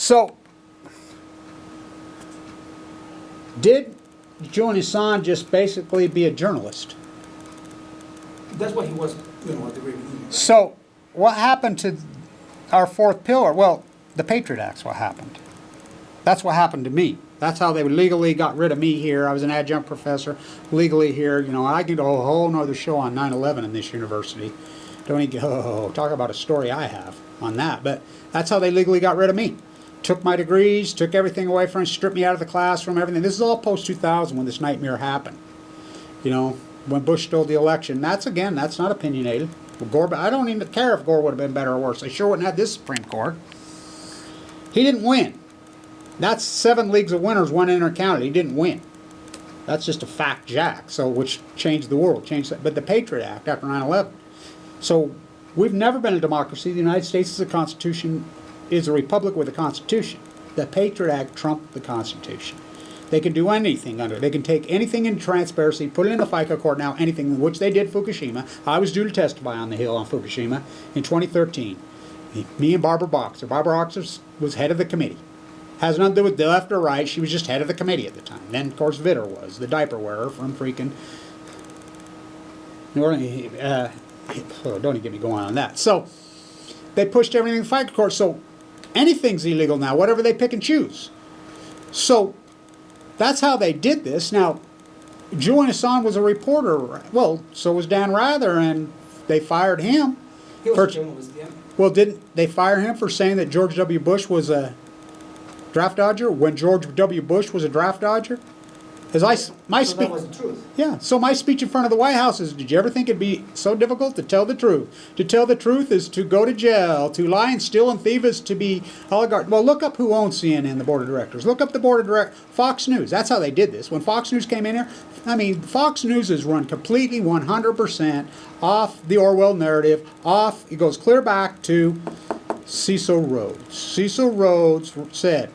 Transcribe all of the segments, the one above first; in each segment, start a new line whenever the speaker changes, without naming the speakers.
So, did Julian Assange just basically be a journalist?
That's what he was, you know, at the very beginning. Right?
So, what happened to our fourth pillar? Well, the Patriot Act's what happened. That's what happened to me. That's how they legally got rid of me here. I was an adjunct professor, legally here. You know, I could do a whole nother show on 9/11 in this university. Don't even talk about a story I have on that. But that's how they legally got rid of me. Took my degrees, took everything away from me, stripped me out of the classroom, everything. This is all post-2000 when this nightmare happened. You know, when Bush stole the election. That's, again, that's not opinionated. Well, Gore, I don't even care if Gore would have been better or worse. They sure wouldn't have this Supreme Court. He didn't win. That's 7 leagues of winners, 1 intercounted. He didn't win. That's just a fact, Jack. So, which changed the world, but the Patriot Act after 9/11. So, we've never been a democracy. The United States is a constitution, is a republic with a constitution. The Patriot Act trumped the Constitution. They can do anything under it. They can take anything in transparency, put it in the FICA court now, anything, which they did Fukushima. I was due to testify on the Hill on Fukushima in 2013. Me and Barbara Boxer. Barbara Boxer was head of the committee. Has nothing to do with the left or right. She was just head of the committee at the time. Then, of course, Vitter was, the diaper wearer from freaking New Orleans. Don't even get me going on that. So, they pushed everything in the FICA court. So, anything's illegal now, whatever they pick and choose. So, that's how they did this. Now, Julian Assange was a reporter. Well, so was Dan Rather, and they fired him.
He was a journalist, yeah.
Well, didn't they fire him for saying that George W. Bush was a draft dodger when George W. Bush was a draft dodger? Because my
so that was the truth.
Yeah, so my speech in front of the White House is, did you ever think it'd be so difficult to tell the truth? To tell the truth is to go to jail. To lie and steal and thieve is to be oligarch. Well, look up who owns CNN, the board of directors. Look up the board of directors. Fox News. That's how they did this. When Fox News came in here, I mean, Fox News is run completely 100% off the Orwell narrative. It goes clear back to Cecil Rhodes. Cecil Rhodes said,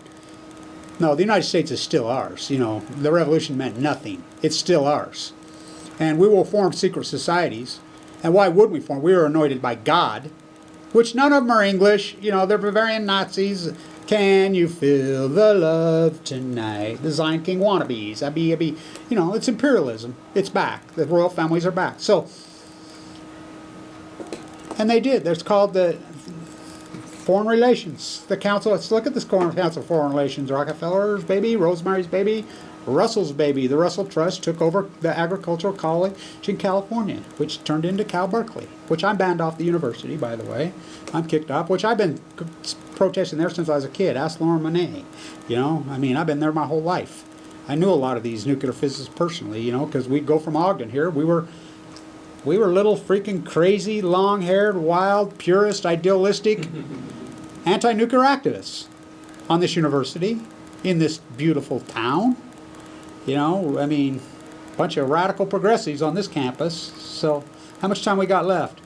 no, the United States is still ours. You know, the revolution meant nothing. It's still ours. And we will form secret societies. And why would we form? We were anointed by God, which none of them are English. You know, they're Bavarian Nazis. Can you feel the love tonight? The Zion King wannabes. You know, it's imperialism. It's back. The royal families are back. So, and they did. It's called the Foreign Relations. The Council, let's look at this Council of Foreign Relations. Rockefeller's baby, Rosemary's baby, Russell's baby. The Russell Trust took over the Agricultural College in California, which turned into Cal Berkeley, which I'm banned off the university, by the way. I'm kicked off, which I've been protesting there since I was a kid. Ask Lauren Monet. You know, I mean, I've been there my whole life. I knew a lot of these nuclear physicists personally, you know, because we'd go from Ogden here. We were little freaking crazy, long-haired, wild, purist, idealistic anti-nuclear activists on this university, in this beautiful town. You know, I mean, a bunch of radical progressives on this campus. So, how much time we got left?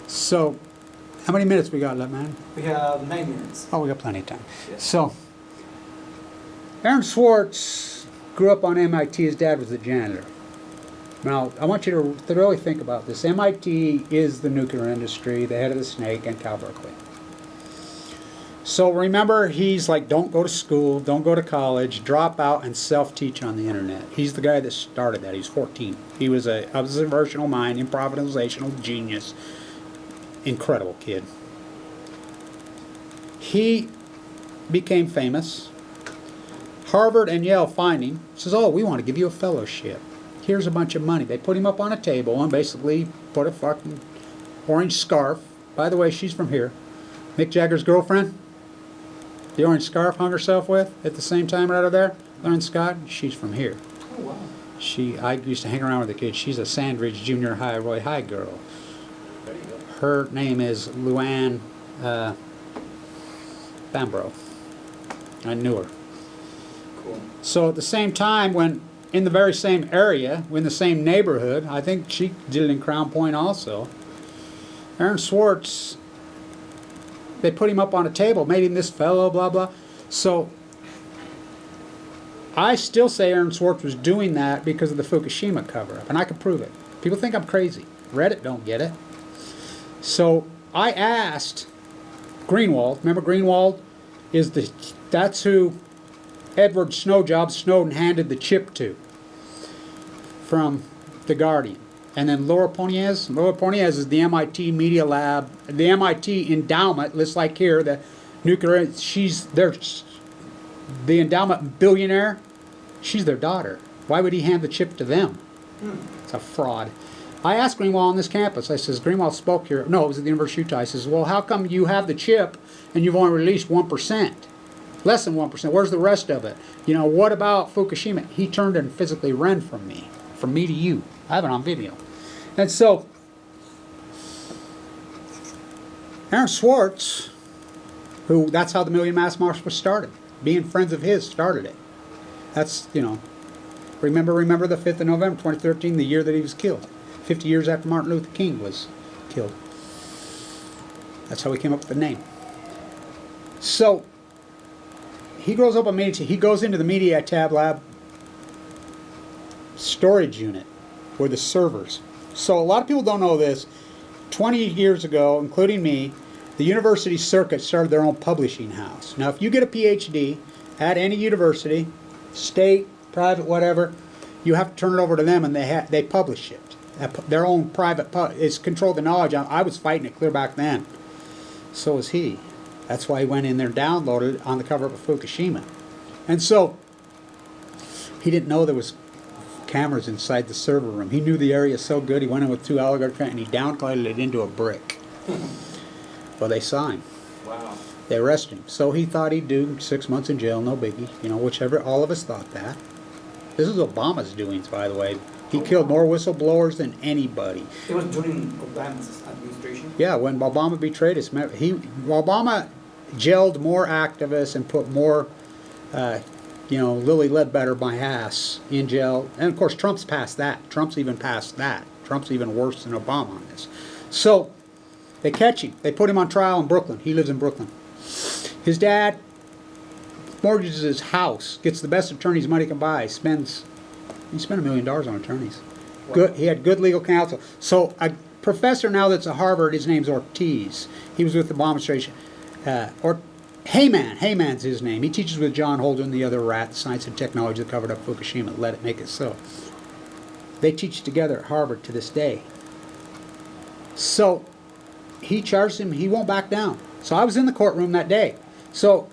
So, how many minutes we got left, man?
We have 9 minutes.
Oh, we got plenty of time.
Yes.
So, Aaron Swartz grew up on MIT. His dad was a janitor. Now, I want you to really think about this. MIT is the nuclear industry, the head of the snake, and Cal Berkeley. So remember, he's like, don't go to school, don't go to college, drop out and self-teach on the internet. He's the guy that started that. He's 14. He was an observational mind, improvisational genius. Incredible kid. He became famous. Harvard and Yale find him. Says, oh, we want to give you a fellowship. Here's a bunch of money. They put him up on a table and basically put a fucking orange scarf. By the way, she's from here. Mick Jagger's girlfriend. The orange scarf hung herself with at the same time right over there. Lauren Scott, she's from here.
Oh, wow.
I used to hang around with the kid. She's a Sandridge Junior High, Roy High girl.
There you go.
Her name is Luann Bambro. I knew her.
Cool.
So at the same time, when in the very same area, in the same neighborhood, I think she did it in Crown Point also, Aaron Swartz, they put him up on a table, made him this fellow, blah, blah. So I still say Aaron Swartz was doing that because of the Fukushima cover-up, and I can prove it. People think I'm crazy. Reddit don't get it. So I asked Greenwald, remember Greenwald, that's who Edward Snowden handed the chip to from The Guardian. And then Laura Poniez is the MIT Media Lab, the MIT endowment, just like here, the nuclear, the endowment billionaire, she's their daughter. Why would he hand the chip to them? It's a fraud. I asked Greenwald on this campus, I says, Greenwald spoke here, no, it was at the University of Utah. I says, well, how come you have the chip and you've only released 1%? Less than 1%, where's the rest of it? You know, what about Fukushima? He turned and physically ran from me to you. I have it on video. And so, Aaron Swartz, that's how the Million Mass March was started. Being friends of his started it. That's, you know, remember the 5th of November, 2013, the year that he was killed. 50 years after Martin Luther King was killed. That's how we came up with the name. So, he goes up a media, he goes into the Media Tab Lab storage unit where the servers. So a lot of people don't know this. 20 years ago, including me, the university circuit started their own publishing house. Now if you get a PhD at any university, state, private, whatever, you have to turn it over to them and they publish it. Their own private, it's control the knowledge. I was fighting it clear back then. So was he. That's why he went in there and downloaded it on the cover of Fukushima. And so, he didn't know there was cameras inside the server room. He knew the area so good, he went in with 2 alligator cranes and he downcoded it into a brick. Well, they saw him.
Wow.
They arrested him. So he thought he'd do 6 months in jail, no biggie. You know, whichever, all of us thought that. This is Obama's doings, by the way. He killed more whistleblowers than anybody.
It was during Obama's administration?
Yeah, when Obama betrayed us. Obama jailed more activists and put more, you know, Lily Ledbetter, my ass, in jail. And of course, Trump's passed that. Trump's even past that. Trump's even worse than Obama on this. So, they catch him. They put him on trial in Brooklyn. He lives in Brooklyn. His dad mortgages his house, gets the best attorneys money can buy, he spent $1 million on attorneys. Wow. Good. He had good legal counsel. So a professor now that's at Harvard, his name's Ortiz. He was with the Obama administration. Heyman's his name. He teaches with John Holder and the other rat, Science and Technology that covered up Fukushima. Let it make it so. They teach together at Harvard to this day. So he charged him. He won't back down. So I was in the courtroom that day. So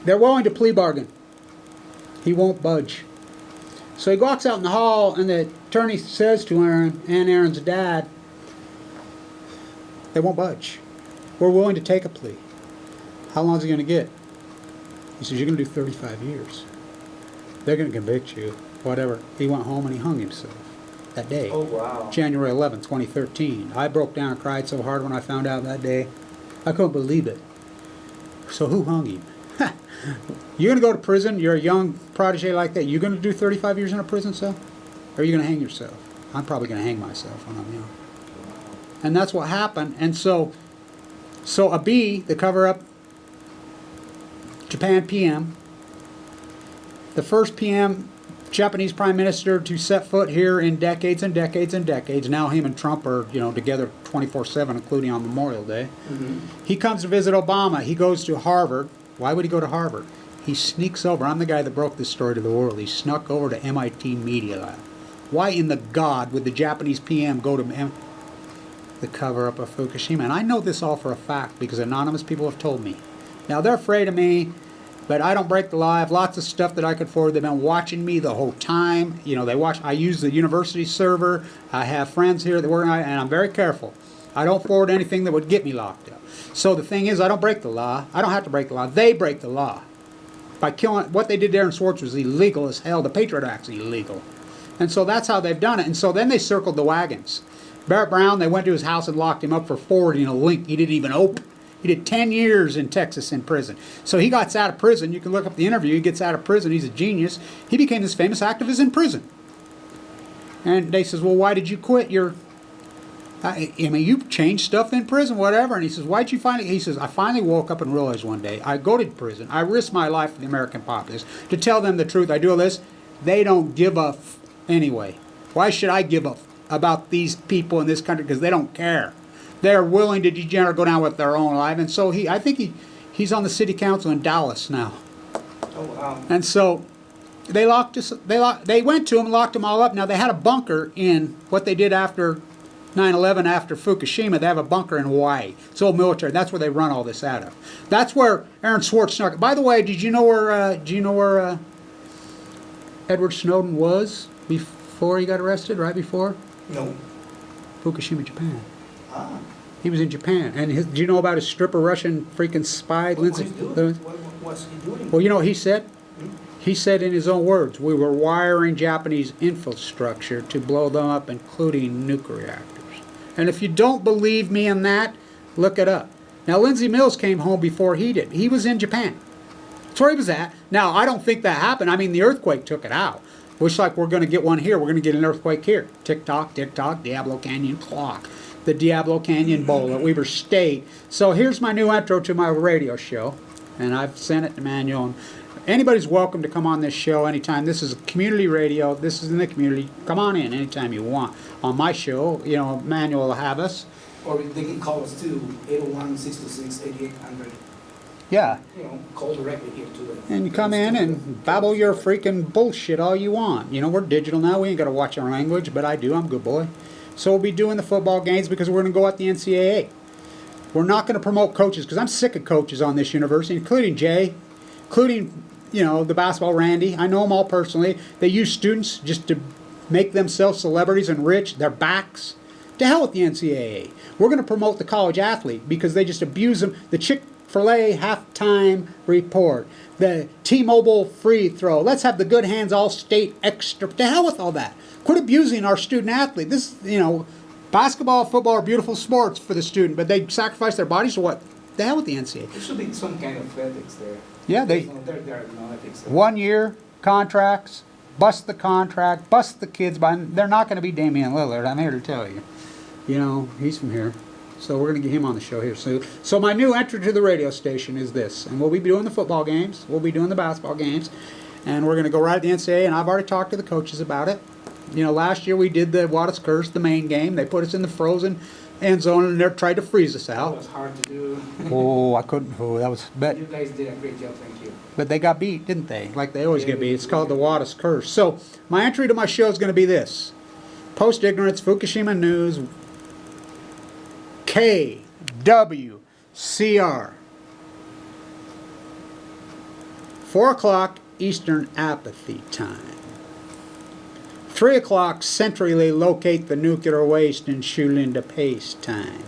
they're willing to plea bargain. He won't budge. So he walks out in the hall, and the attorney says to Aaron and Aaron's dad, they won't budge. We're willing to take a plea. How long is he going to get? He says, you're going to do 35 years. They're going to convict you, whatever. He went home and he hung himself that day.
Oh, wow.
January 11, 2013. I broke down and cried so hard when I found out that day. I couldn't believe it. So who hung him? You're going to go to prison, you're a young protege like that, you're going to do 35 years in a prison cell? Or are you going to hang yourself? I'm probably going to hang myself when I'm young. And that's what happened. And so Abe, the cover-up, Japan PM, the first PM Japanese Prime Minister to set foot here in decades and decades and decades. Now him and Trump are, you know, together 24/7, including on Memorial Day. Mm-hmm. He comes to visit Obama. He goes to Harvard. Why would he go to Harvard? He sneaks over. I'm the guy that broke this story to the world. He snuck over to MIT Media Lab. Why in the God would the Japanese PM go to the cover-up of Fukushima? And I know this all for a fact because anonymous people have told me. Now, they're afraid of me, but I don't break the law. I have lots of stuff that I could forward. They've been watching me the whole time. You know, they watch. I use the university server. I have friends here that work on it, and I'm very careful. I don't forward anything that would get me locked up. So the thing is, I don't break the law. I don't have to break the law. They break the law. By killing, what they did there in Swartz was illegal as hell. The Patriot Act's illegal. And so that's how they've done it. And so then they circled the wagons. Barrett Brown, they went to his house and locked him up for forwarding a link he didn't even open. He did 10 years in Texas in prison. So he got out of prison. You can look up the interview. He gets out of prison. He's a genius. He became this famous activist in prison. And they says, well, why did you quit your... I mean, you changed stuff in prison, whatever. And he says, why'd you finally... He says, I finally woke up and realized one day, I go to prison, I risk my life for the American populace to tell them the truth. I do all this. They don't give a anyway. Why should I give a about these people in this country? Because they don't care. They're willing to degenerate, go down with their own life. And so I think He's on the city council in Dallas now.
Oh, wow.
And so they locked us. They went to him, locked them all up. Now they had a bunker in what they did after 9/11, after Fukushima. They have a bunker in Hawaii. It's all military. That's where they run all this out of. That's where Aaron Swartz snuck. By the way, did you know where Edward Snowden was before he got arrested? Right before?
No.
Fukushima, Japan.
Ah.
He was in Japan. And do you know about his stripper Russian freaking spy, Lindsey?
What's he doing?
Well, you know what he said? He said in his own words, we were wiring Japanese infrastructure to blow them up, including nuclear reactors. And if you don't believe me in that, look it up. Now, Lindsey Mills came home before he did. He was in Japan. That's where he was at. Now, I don't think that happened. I mean, the earthquake took it out. Looks like we're going to get one here. We're going to get an earthquake here. Tick-tock, tick-tock, Diablo Canyon clock. The Diablo Canyon Bowl at Weber State. So here's my new intro to my radio show. And I've sent it to Manuel. And anybody's welcome to come on this show anytime. This is a community radio. This is in the community. Come on in anytime you want. On my show, you know, Manuel will have us.
Or they can call us too, 801-626-8800.
Yeah.
You know, call directly here to the...
And you come in and babble your freaking bullshit all you want. You know, we're digital now. We ain't got to watch our language, but I do. I'm a good boy. So we'll be doing the football games because we're going to go at the NCAA. We're not going to promote coaches because I'm sick of coaches on this university, including Jay, including, you know, the basketball Randy. I know them all personally. They use students just to make themselves celebrities and rich. Their backs. To hell with the NCAA. We're going to promote the college athlete because they just abuse them. The Chick-fil-A halftime report. The T-Mobile free throw. Let's have the good hands all state extra. To hell with all that. Quit abusing our student athlete. This, you know, basketball, football are beautiful sports for the student, but they sacrifice their bodies for what? The hell with the NCAA.
There should be some kind of ethics there.
Yeah,
there are no ethics there.
1 year contracts, bust the contract, bust the kids. They're not going to be Damian Lillard, I'm here to tell you. You know, he's from here. So we're going to get him on the show here soon. So my new entry to the radio station is this. And we'll be doing the football games. We'll be doing the basketball games. And we're going to go right at the NCAA. And I've already talked to the coaches about it. You know, last year we did the Wallace Curse, the main game. They put us in the frozen end zone and they tried to freeze us out.
That was hard to do.
Oh, I couldn't. Oh, that was. But
you guys did a great job, thank you.
But they got beat, didn't they? Like they always get beat. It's called the Wallace Curse. So my entry to my show is going to be this: Post Ignorance, Fukushima News, KWCR, 4 o'clock Eastern Apathy Time. 3 o'clock centrally locate the nuclear waste and Shulinda Pace time.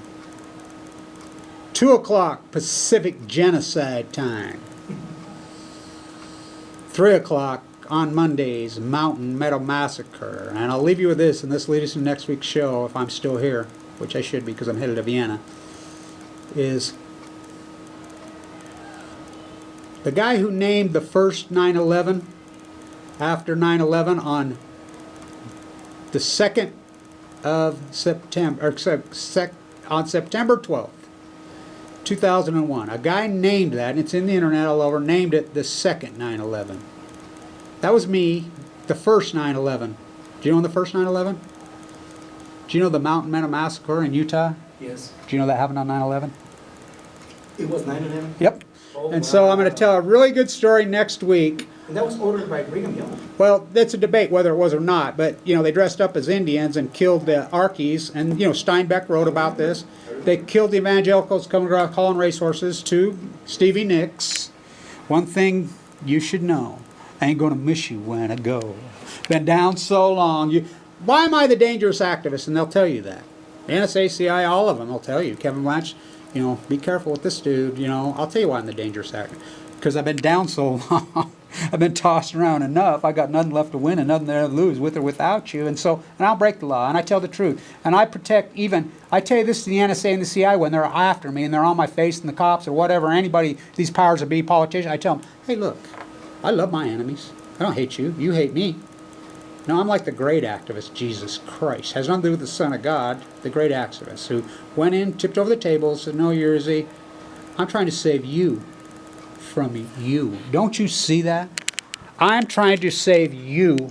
2 o'clock Pacific Genocide time. 3 o'clock on Mondays Mountain Meadow Massacre. And I'll leave you with this, and this leads us to next week's show if I'm still here, which I should be because I'm headed to Vienna, is the guy who named the first 9/11 after 9/11 on the 2nd of September, on September 12th, 2001. A guy named that, and it's in the internet all over, named it the second 9/11. That was me, the first 9/11. Do you know the first 9/11? Do you know the Mountain Meadow Massacre in Utah?
Yes.
Do you know that happened on 9/11?
It was 9/11?
Yep.
Oh,
and so I'm going to tell a really good story next week.
And that was ordered by Brigham Young.
Well, that's a debate whether it was or not, but, you know, they dressed up as Indians and killed the Arkies, and, you know, Steinbeck wrote about this. They killed the evangelicals coming around calling racehorses to Stevie Nicks. One thing you should know, I ain't going to miss you when I go. Been down so long. Why am I the dangerous activist? And they'll tell you that. NSACI, all of them will tell you. Kevin Blanch, you know, be careful with this dude, you know. I'll tell you why I'm the dangerous activist. Because I've been down so long. I've been tossed around enough. I got nothing left to win and nothing there to lose, with or without you. And I'll break the law, and I tell the truth. And I protect I tell you this to the NSA and the CIA when they're after me and they're on my face and the cops or whatever, anybody, these powers that be, politicians, I tell them, hey, look, I love my enemies. I don't hate you. You hate me. No, I'm like the great activist, Jesus Christ. Has nothing to do with the Son of God, the great activist who went in, tipped over the table, said, no, Yerzy, I'm trying to save you from you. Don't you see that? I'm trying to save you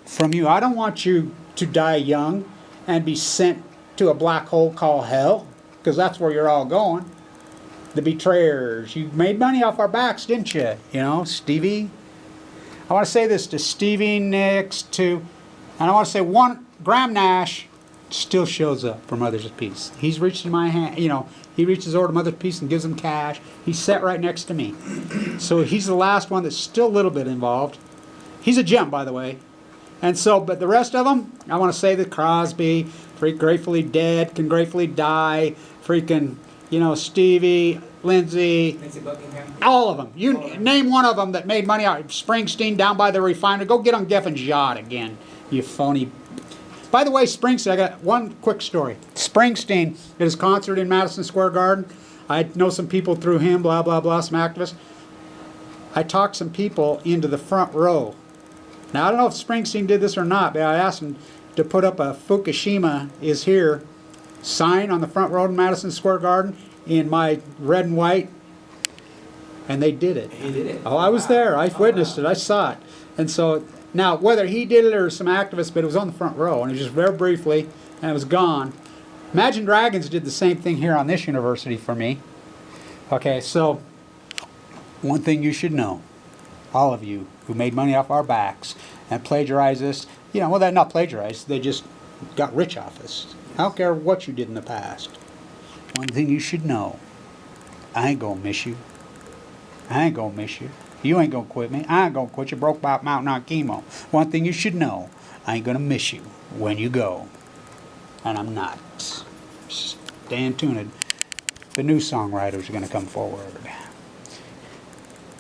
from you. I don't want you to die young and be sent to a black hole called hell, because that's where you're all going. the betrayers. You made money off our backs, didn't you? You know, Stevie. I want to say this to Stevie Nicks, and I want to say Graham Nash still shows up for Mother's Peace. He's reached in my hand, you know, he reaches over to Mother's Peace and gives them cash. He's sat right next to me. So he's the last one that's still a little bit involved. He's a gem, by the way. And so, but the rest of them, I want to say that Crosby, Gratefully Dead, Can Gratefully Die, freaking, you know, Stevie, Lindsey
Buckingham.
all of them. You name one of them that made money out. Springsteen down by the refinery. Go get on Geffen's yacht again, you phony. By the way, Springsteen, I got one quick story. Springsteen at his concert in Madison Square Garden. I know some people through him, blah, blah, blah, some activists. I talked some people into the front row. Now, I don't know if Springsteen did this or not, but I asked him to put up a Fukushima is here sign on the front row in Madison Square Garden in my red and white, and they did it.
He did it.
Oh, I was there. I witnessed it. I saw it. And so, now, whether he did it or some activists, but it was on the front row, and it was just very briefly, and it was gone. Imagine Dragons did the same thing here on this university for me. Okay, so, one thing you should know, all of you who made money off our backs and plagiarized this, you know, well, they're not plagiarized, they just got rich off us. I don't care what you did in the past. One thing you should know, I ain't gonna miss you. I ain't gonna miss you. You ain't gonna quit me. I ain't gonna quit you. Broke by mountain on chemo. One thing you should know, I ain't gonna miss you when you go. And I'm not. Stay tuned. The new songwriters are gonna come forward.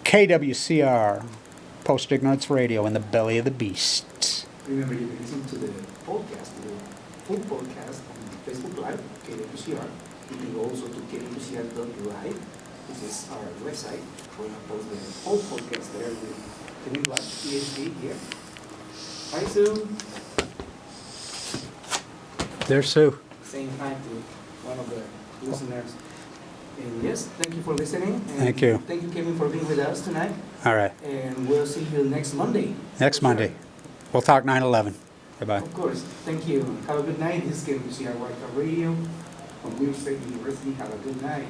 KWCR, Post Ignorance Radio, in the belly of the beast.
Remember, you can listen to the podcast, the full podcast on Facebook Live, KWCR. You can go also to KWCR.live, which is our website. We're going to post the whole podcast there with Kevin Black, PhD here. Hi, Sue.
There's Sue.
Saying hi to one of the listeners. And yes, thank you for listening. And
thank you.
Thank you, Kevin, for being with us tonight.
All right.
And we'll see you next Monday.
Next Monday. We'll talk 9/11. Bye-bye.
Of course. Thank you. Have a good night. This is KWCR Weber Radio from Weber State University. Have a good night.